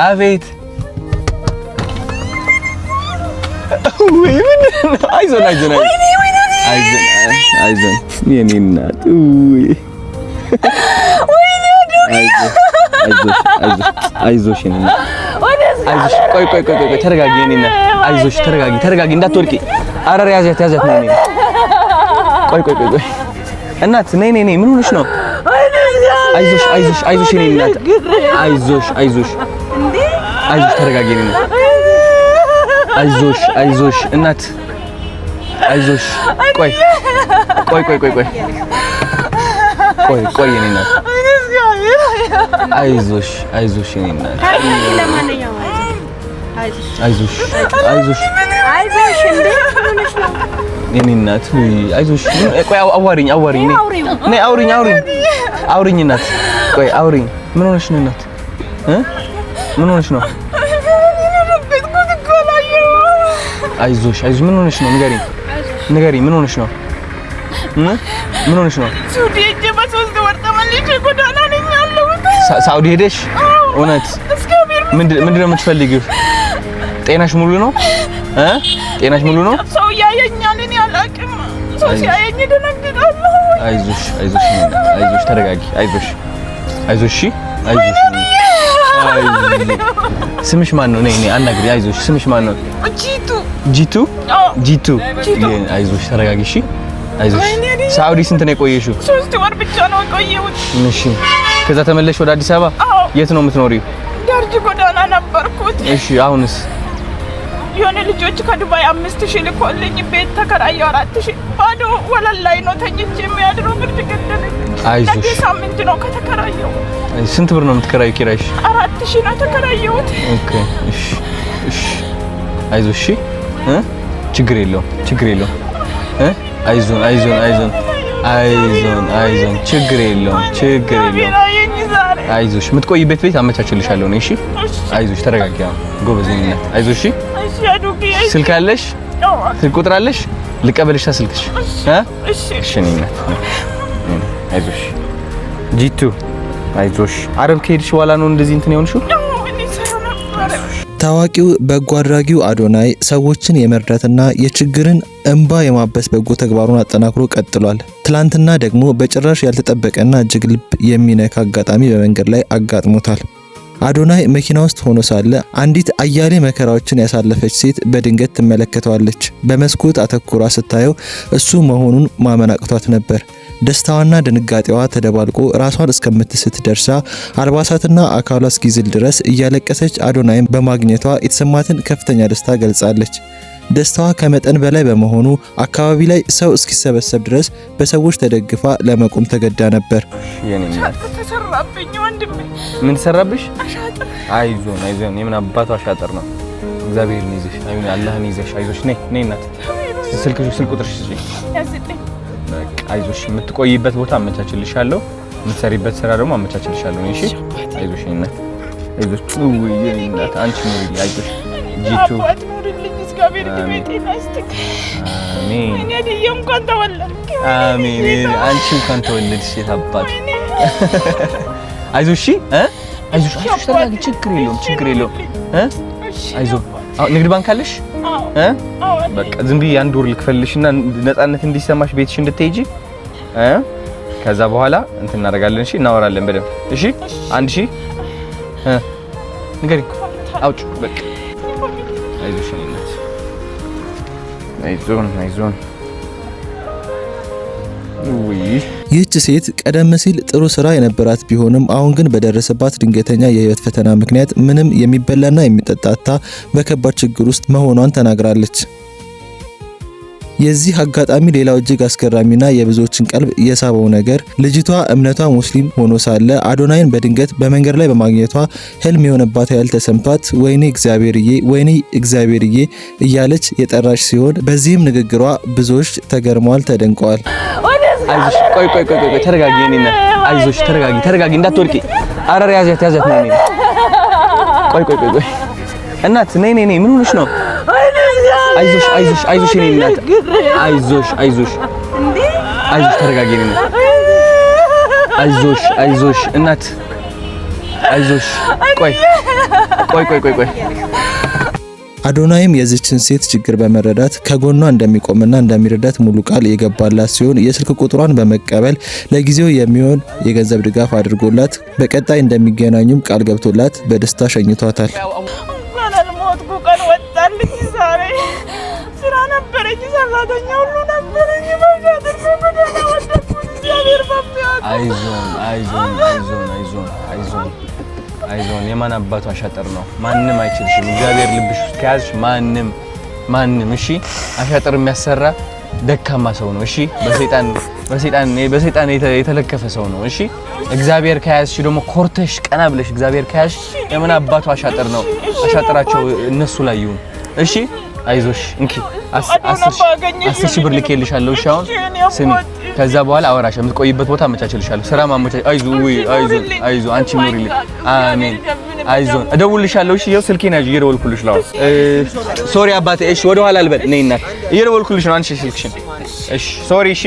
አቤት ወይ ምን አይዞን የኔ እናት አይዞሽ የኔ እናት አይዞሽ ቆይ ተረጋጊ የኔ እናት አይዞሽ ተረጋጊ እንዳትወድቂ አረር ያዛት ነው የኔ ቆይ እናት ነይ ምን ሆነሽ ነው አይዞሽ የኔ እናት አይዞሽ ተረጋጊ የኔ እናት አይዞሽ እናት አይዞሽ ቆይ የኔ እናት አይዞሽ የኔ እናት አይዞሽ እንዴ ሆነሽ ነው የኔ እናት አይዞሽ ቆይ አዋሪኝ ነይ አውሪኝ እናት ቆይ አውሪኝ ምን ሆነሽ ነው እናት ምን ሆነሽ ነው አይዞሽ ምን ሆነሽ ነው ንገሪኝ ምን ሆነሽ ነው ሳውዲ ሄጄ በሶስት ወር ተመልሼ ጎዳና ነኝ ያለሁት ሳውዲ ሄደሽ እውነት ምንድነው የምትፈልጊው ጤናሽ ሙሉ ነው ሰው ያየኛል እኔ አላውቅም ሰው ሲያየኝ ደነግጣለሁ አይዞሽ ተረጋጊ አይዞሽ ስምሽ ማን ነው ነይ አናግሪ አይዞሽ ስምሽ ማን ነው ጂቱ አይዞሽ ተረጋጊ እሺ አይዞሽ ሳውዲ ስንት ነው የቆየሽው 3 ወር ብቻ ነው የቆየሁት እሺ ከዛ ተመለሽ ወደ አዲስ አበባ የት ነው የምትኖሪው ዳርጅ ጎዳና ነበርኩት እሺ አሁንስ የሆነ ልጆች ከዱባይ 5000 ልኮልኝ ቤት ተከራየሁ 4000 ባዶ ወለል ላይ ነው ተኝቼ የሚያድረው ብርድ ገደለኝ አይዞሽ ሳምንት ነው ከተከራየሁ ስንት ብር ነው የምትከራየው ኪራይሽ 4000 ነው ተከራየሁት ኦኬ እሺ አይዞሽ ችግር የለውም አይዞን ችግር የለውም አይዞሽ የምትቆይበት ቤት አመቻችልሻለሁ ነው እሺ አይዞሽ ተረጋጊ ጎበዝ ነኝ አይዞሽ ስልክ አለሽ ስልክ ቁጥር አለሽ ልቀበልሽ ስልክሽ እሺ ነኝ አይዞሽ ጂቱ አይዞሽ አረብ ከሄድሽ በኋላ ነው እንደዚህ እንትን የሆንሽው ታዋቂው በጎ አድራጊው አዶናይ ሰዎችን የመርዳትና የችግርን እንባ የማበስ በጎ ተግባሩን አጠናክሮ ቀጥሏል። ትላንትና ደግሞ በጭራሽ ያልተጠበቀና እጅግ ልብ የሚነካ አጋጣሚ በመንገድ ላይ አጋጥሞታል። አዶናይ መኪና ውስጥ ሆኖ ሳለ አንዲት አያሌ መከራዎችን ያሳለፈች ሴት በድንገት ትመለከተዋለች። በመስኮት አተኩራ ስታየው እሱ መሆኑን ማመን አቅቷት ነበር። ደስታዋና ድንጋጤዋ ተደባልቆ ራሷን እስከምትስት ደርሳ አልባሳትና አካሏ እስኪዝል ድረስ እያለቀሰች አዶናይን በማግኘቷ የተሰማትን ከፍተኛ ደስታ ገልጻለች። ደስታዋ ከመጠን በላይ በመሆኑ አካባቢ ላይ ሰው እስኪሰበሰብ ድረስ በሰዎች ተደግፋ ለመቆም ተገዳ ነበር። ተሰራብኝ ወንድሜ ምን ተሰራብሽ አሻጥር አይዞን የምን አባቱ አሻጥር ነው እግዚአብሔርን ይዘሽ አላህን ይዘሽ አይዞሽ ነይ እናት ስልክ ቁጥርሽ ያዝልኝ አይዞሽ የምትቆይበት ቦታ አመቻችልሻለሁ የምትሰሪበት ስራ ደግሞ አመቻችልሻለሁ እሺ አይዞሽ እናት አይዞሽ እናት አንቺ ኑሪ አይዞሽ ጂቱ አባት ኑሪልኝ እግዚአብሔር ይመስገን አሜን እኔ ደየም እንኳን ተወለድክ አሜን አንቺ እንኳን ተወለድሽ የታባት አይዞሽ አይዞሽ ተረጋጊ ችግር የለውም አይዞ ንግድ ባንክ አለሽ በቃ ዝም ብዬ አንድ ወር ልክፈልሽና ነፃነት እንዲሰማሽ ቤትሽ እንድትሄጂ ከዛ በኋላ እንትን እናደርጋለን እሺ እናወራለን በደምብ እሺ 1000 ንገሪ አውጭ በቃ አይዞሽ እናት አይዞን ይህች ሴት ቀደም ሲል ጥሩ ስራ የነበራት ቢሆንም አሁን ግን በደረሰባት ድንገተኛ የህይወት ፈተና ምክንያት ምንም የሚበላና የሚጠጣታ በከባድ ችግር ውስጥ መሆኗን ተናግራለች። የዚህ አጋጣሚ ሌላው እጅግ አስገራሚና የብዙዎችን ቀልብ የሳበው ነገር ልጅቷ እምነቷ ሙስሊም ሆኖ ሳለ አዶናይን በድንገት በመንገድ ላይ በማግኘቷ ህልም የሆነባት ያህል ተሰምቷት ወይኔ እግዚአብሔርዬ እያለች የጠራች ሲሆን በዚህም ንግግሯ ብዙዎች ተገርመዋል፣ ተደንቀዋል። አይዞሽ ቆይ ተረጋጊ የኔና አይዞሽ ተረጋጊ እንዳትወድቂ አረር ያዛት ነው የኔ ቆይ እናት ነይ ምን ሆነሽ ነው አይዞሽ የኔ እናት አይዞሽ ተረጋጊ የኔ አይዞሽ እናት አይዞሽ ቆይ አዶናይም የዚችን ሴት ችግር በመረዳት ከጎኗ እንደሚቆምና እንደሚረዳት ሙሉ ቃል የገባላት ሲሆን የስልክ ቁጥሯን በመቀበል ለጊዜው የሚሆን የገንዘብ ድጋፍ አድርጎላት በቀጣይ እንደሚገናኙም ቃል ገብቶላት በደስታ ሸኝቷታል። ቀን ወጣልኝ ዛሬ ስራ ነበረኝ ሰራተኛ ሁሉ ነበረኝ አይዞን የማን አባቱ አሻጥር ነው ማንንም አይችልሽም እግዚአብሔር ልብሽ ውስጥ ከያዝሽ ማንንም እሺ አሻጥር የሚያሰራ ደካማ ሰው ነው እሺ በሰይጣን የተለከፈ ሰው ነው እሺ እግዚአብሔር ከያዝሽ ደግሞ ኮርተሽ ቀና ብለሽ እግዚአብሔር ከያዝሽ የማን አባቱ አሻጥር ነው አሻጥራቸው እነሱ ላይ ይሁን እሺ አይዞሽ እንኪ 10 ሺህ ብር ልኬልሻለሁ እሺ አሁን ስሚ ከዛ በኋላ አወራሽ የምትቆይበት ቦታ አመቻችልሻለሁ ስራ ማመቻች አይዞ አንቺ ኑሪልኝ አሜን አይዞን እደውልልሻለሁ እሺ ይኸው ስልኬን ያዥ እየደወልኩልሽ ነው ሶሪ አባቴ እሺ ወደ ኋላ አልበል ነይ እናት እየደወልኩልሽ ነው አንቺ ስልክሽን እሺ ሶሪ እሺ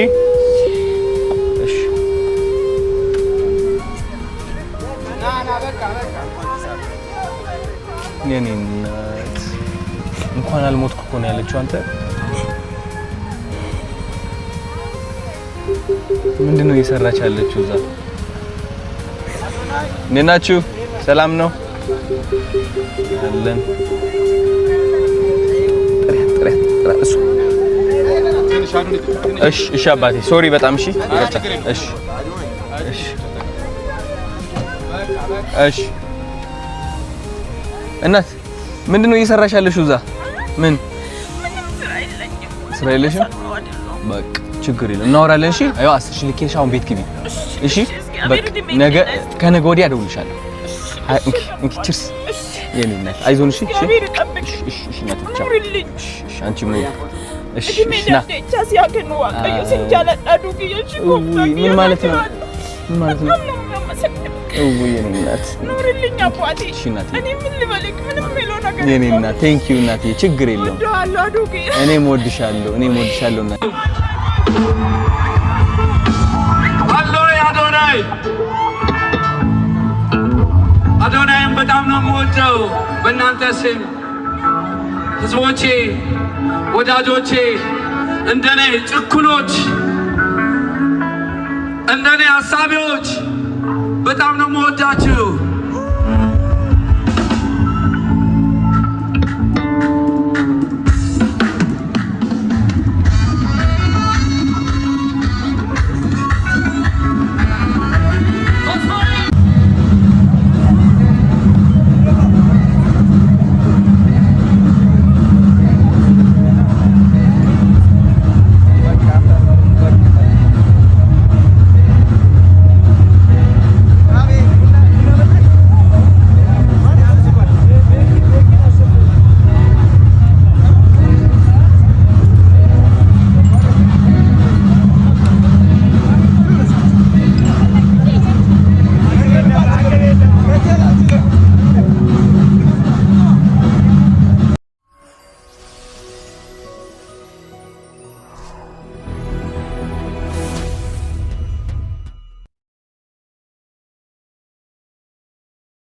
የኔ እናት እንኳን አልሞትኩ እኮ ነው ያለችው አንተ ምንድነው እየሰራች ያለችው እዛ እንዴት ናችሁ ሰላም ነው አለን እሺ አባቴ ሶሪ በጣም እሺ እሺ እናት ምንድነው እየሰራሽ ያለሽው እዛ ምን ስራ የለሽም በቃ ችግር የለም እናወራለን እሺ አዩ 10 ሺህ ልኬልሽ አሁን ቤት ግቢ እሺ በቃ ከነገ ወዲያ እደውልልሻለሁ እንኪ ቺርስ የኔ እናት አይዞን እሺ እሺ እናት ቻው እሺ አንቺ ምን እሺ ና ምን ማለት ነው የኔ እናት ኑሪልኝ አባቴ እሺ እናት እኔ ምን ልበልክ ምንም ሜሎ ነገር የኔ እናት ቴንክ ዩ እናት ችግር የለውም እኔም ወድሻለሁ እናት አዶናይም በጣም ነው የምወደው በእናንተ ስም ህዝቦቼ ወዳጆቼ እንደኔ ጭኩኖች እንደኔ ሐሳቢዎች በጣም ነው የምወዳችሁ